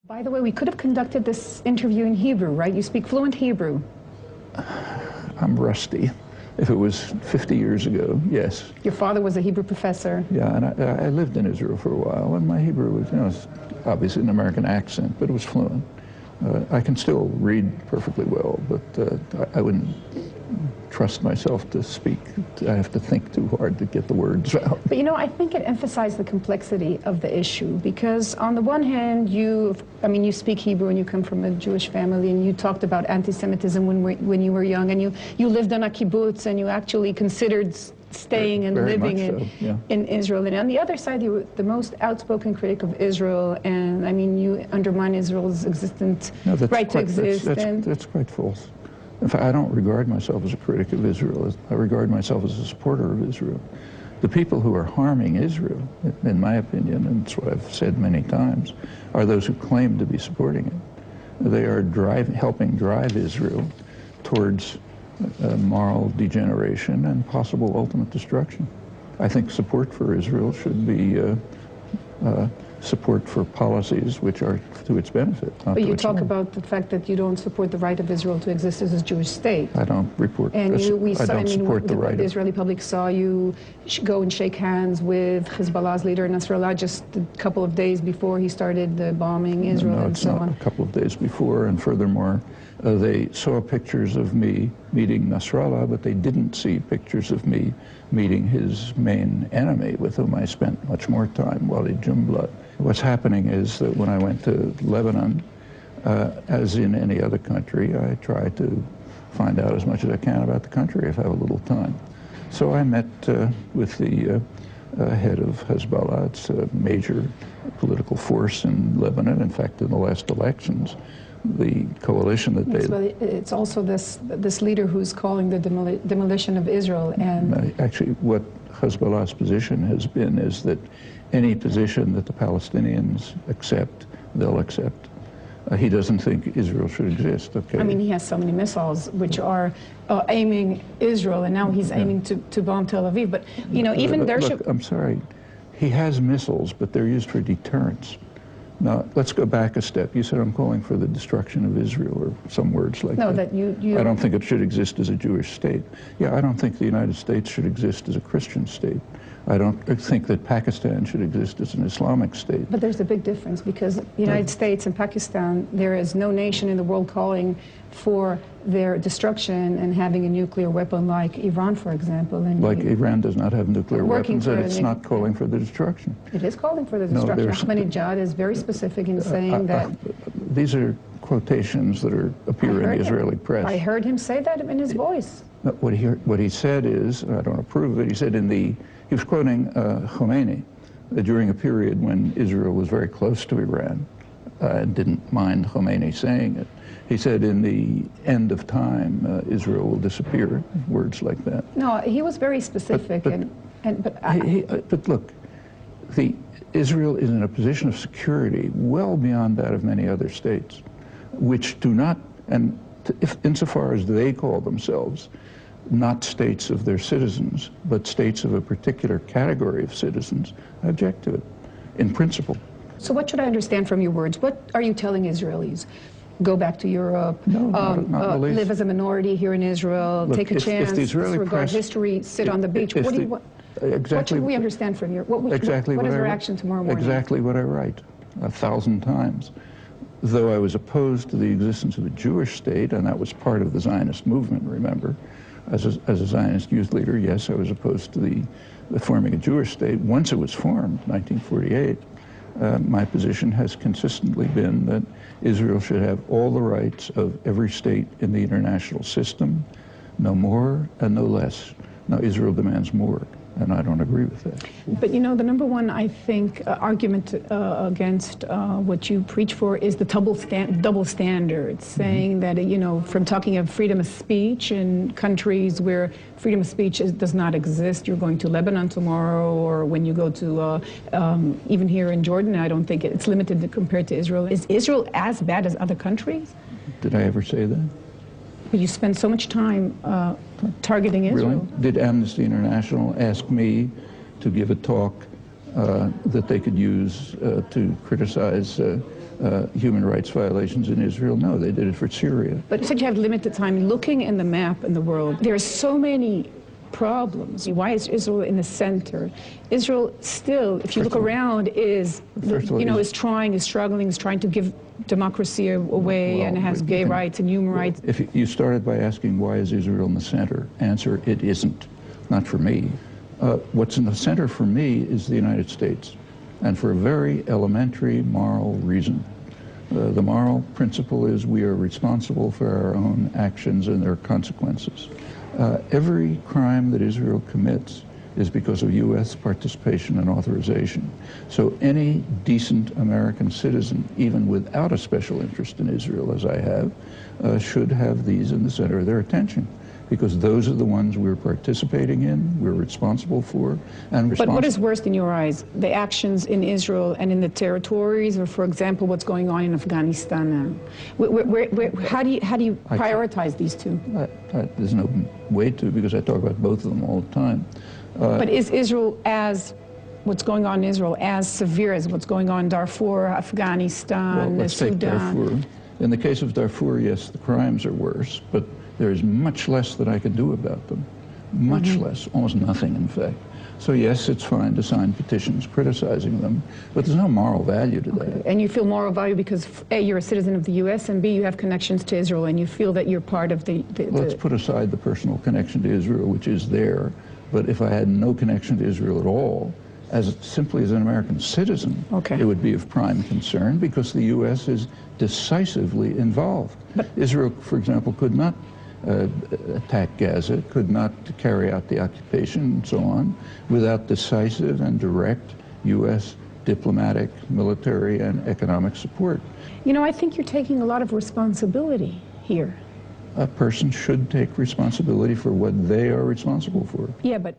By the way, we could have conducted this interview in Hebrew, right? You speak fluent Hebrew. I'm rusty. If it was 50 years ago, yes. Your father was a Hebrew professor. Yeah, and I lived in Israel for a while, and my Hebrew was, it's obviously an American accent, but it was fluent. I can still read perfectly well, but I wouldn't trust myself to speak. I have to think too hard to get the words out. But I think it emphasized the complexity of the issue, because on the one hand, you speak Hebrew and you come from a Jewish family, and you talked about anti-Semitism when you were young, and you lived on a kibbutz, and you actually considered staying and living in Israel. And on the other side, you were the most outspoken critic of Israel, and you undermine Israel's existent right to exist. That's quite false. In fact, I don't regard myself as a critic of Israel. I regard myself as a supporter of Israel. The people who are harming Israel, in my opinion, and it's what I've said many times, are those who claim to be supporting it. They are helping drive Israel towards moral degeneration and possible ultimate destruction. I think support for Israel should be support for policies which are to its benefit. But you talk about the fact that you don't support the right of Israel to exist as a Jewish state. I don't support the Israeli public saw you go and shake hands with Hezbollah's leader Nasrallah just a couple of days before he started the bombing Israel and so on. No, it's not a couple of days before, and furthermore, they saw pictures of me meeting Nasrallah, but they didn't see pictures of me meeting his main enemy, with whom I spent much more time, Walid Jumblat. What's happening is that when I went to Lebanon, as in any other country, I try to find out as much as I can about the country if I have a little time. So I met with the head of Hezbollah. It's a major political force in Lebanon. In fact, in the last elections, the coalition that it's also this leader who's calling the demolition of Israel. And actually, what Hezbollah's position has been is that any position that the Palestinians accept, they'll accept. He doesn't think Israel should exist. Okay. He has so many missiles which are aiming Israel, and now he's aiming to bomb Tel Aviv. But even there should. I'm sorry, he has missiles, but they're used for deterrence. Now, let's go back a step. You said I'm calling for the destruction of Israel, or some words like that. No, that you... I don't think it should exist as a Jewish state. Yeah, I don't think the United States should exist as a Christian state. I don't think that Pakistan should exist as an Islamic state. But there's a big difference, because the United States and Pakistan, there is no nation in the world calling for their destruction and having a nuclear weapon like Iran, for example. And like Iran does not have nuclear weapons, and it's not calling for the destruction. It is calling for the destruction. Ahmadinejad is very specific in saying that... These are quotations that appear in the Israeli press. I heard him say that in his voice. No, what he said is, and I don't approve of it, he said he was quoting Khomeini during a period when Israel was very close to Iran and didn't mind Khomeini saying it. He said, in the end of time, Israel will disappear, words like that. No, he was very specific. But look, Israel is in a position of security well beyond that of many other states, which do not, and insofar as they call themselves not states of their citizens, but states of a particular category of citizens, I object to it, in principle. So what should I understand from your words? What are you telling Israelis? Go back to Europe, not live as a minority here in Israel, take a chance, disregard history, sit on the beach. What should we understand from your, what is your action tomorrow morning? Exactly what I write 1,000 times. Though I was opposed to the existence of a Jewish state, and that was part of the Zionist movement, remember, as a Zionist youth leader, yes, I was opposed to the forming a Jewish state. Once it was formed, 1948, my position has consistently been that Israel should have all the rights of every state in the international system, no more and no less. Now, Israel demands more, and I don't agree with that. But the number one, I think, argument against what you preach for is the double standards, saying that, from talking of freedom of speech in countries where freedom of speech does not exist. You're going to Lebanon tomorrow, or when you go to, even here in Jordan, I don't think it's limited compared to Israel. Is Israel as bad as other countries? Did I ever say that? But you spend so much time targeting Israel. Really? Did Amnesty International ask me to give a talk that they could use to criticize human rights violations in Israel. No, they did it for Syria. But you said you have limited time. Looking in the map in the world, there are so many problems. Why is Israel in the center? Israel still, if you look around, is struggling, is trying to give democracy away, and it has gay rights and human rights. If you started by asking why is Israel in the center, answer, it isn't. Not for me. What's in the center for me is the United States, and for a very elementary moral reason. The moral principle is we are responsible for our own actions and their consequences. Every crime that Israel commits is because of U.S. participation and authorization. So any decent American citizen, even without a special interest in Israel, as I have, should have these in the center of their attention, because those are the ones we're participating in, we're responsible for, and responsible. But what is worse in your eyes, the actions in Israel and in the territories, or for example, what's going on in Afghanistan now? How do you prioritize these two? There's no way to, because I talk about both of them all the time. But is Israel what's going on in Israel as severe as what's going on in Darfur, Afghanistan, well, let's Sudan? Take Darfur. In the case of Darfur, yes, the crimes are worse, but there is much less that I can do about them. Much less, almost nothing, in fact. So yes, it's fine to sign petitions criticizing them, but there's no moral value to that. And you feel moral value because A, you're a citizen of the U.S., and B, you have connections to Israel, and you feel that you're part of Let's put aside the personal connection to Israel, which is there, but if I had no connection to Israel at all, simply as an American citizen, it would be of prime concern because the U.S. is decisively involved. But Israel, for example, could not attack Gaza, could not carry out the occupation and so on without decisive and direct U.S. diplomatic, military, and economic support. You know, I think you're taking a lot of responsibility here. A person should take responsibility for what they are responsible for. Yeah, but